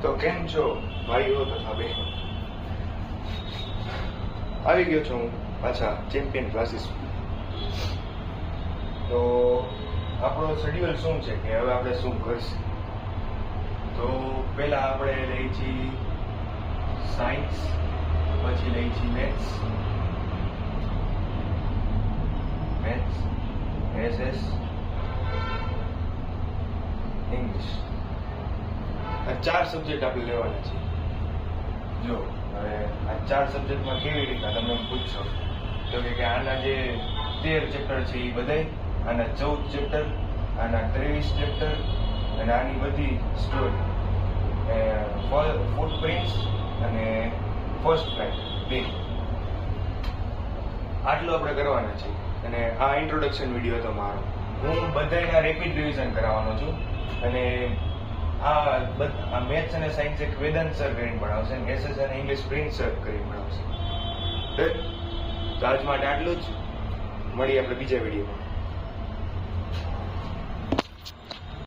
તો કેમ છો ભાઈઓ તથા બહેનો? આવી ગયો છું હું પાછા ચેમ્પિયન ક્લાસીસ. તો આપણો શેડ્યુલ શું છે કે હવે આપણે શું કરશે? તો પહેલા આપણે લઈ છીએ સાયન્સ, પછી લઈ છીએ મેથ્સ, એસએસ, ઇંગ્લિશ. આ 4 સબ્જેક્ટ આપણે લેવાના છે. જો હવે આ 4 સબ્જેક્ટમાં કેવી રીતના તમે પૂછશો તો કે આના જે 13 ચેપ્ટર છે એ બધાય, આના 14 ચેપ્ટર, આના 23 ચેપ્ટર અને આની બધી સ્ટોરી, ફૂટપ્રિન્ટ્સ અને ફર્સ્ટ ફ્લાઇટ 2, આટલું આપણે કરવાના છે. અને આ ઇન્ટ્રોડક્શન વિડીયો હતો મારો. હું બધાના રેપિડ રિવિઝન કરાવવાનો છું. અને આ મેથ્સ અને સાયન્સ એક વેદાંત સર કરીને ભણાવશે અને એસએસ અને ઇંગ્લિશ પ્રિન્સ સર કરીને ભણાવશે. તો આજ માટે આટલું જ. મળીએ આપણે બીજા વિડીયોમાં.